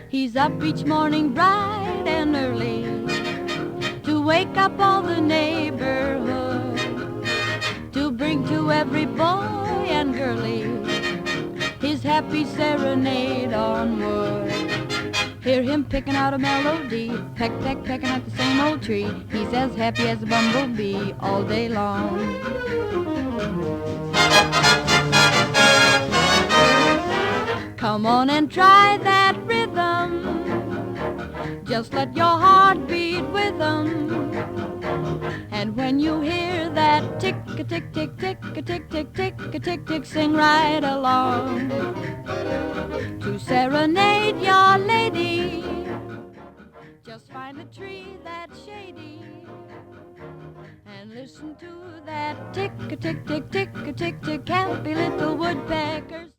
He's up each morning bright and early to wake up all the neighborhood, to bring to every boy and girlie his happy serenade on wood. Hear him picking out a melody, peck, peck, pecking at the same old tree. He's as happy as a bumblebee all day long. Come on and try that rhythm, just let your heart beat with them. And when you hear that tick-a-tick-tick-tick-a-tick-tick-tick-a-tick-tick, sing right along. To serenade your lady, just find a tree that's shady and listen to that tick-a-tick-tick-tick-a-tick-tick, happy little woodpeckers.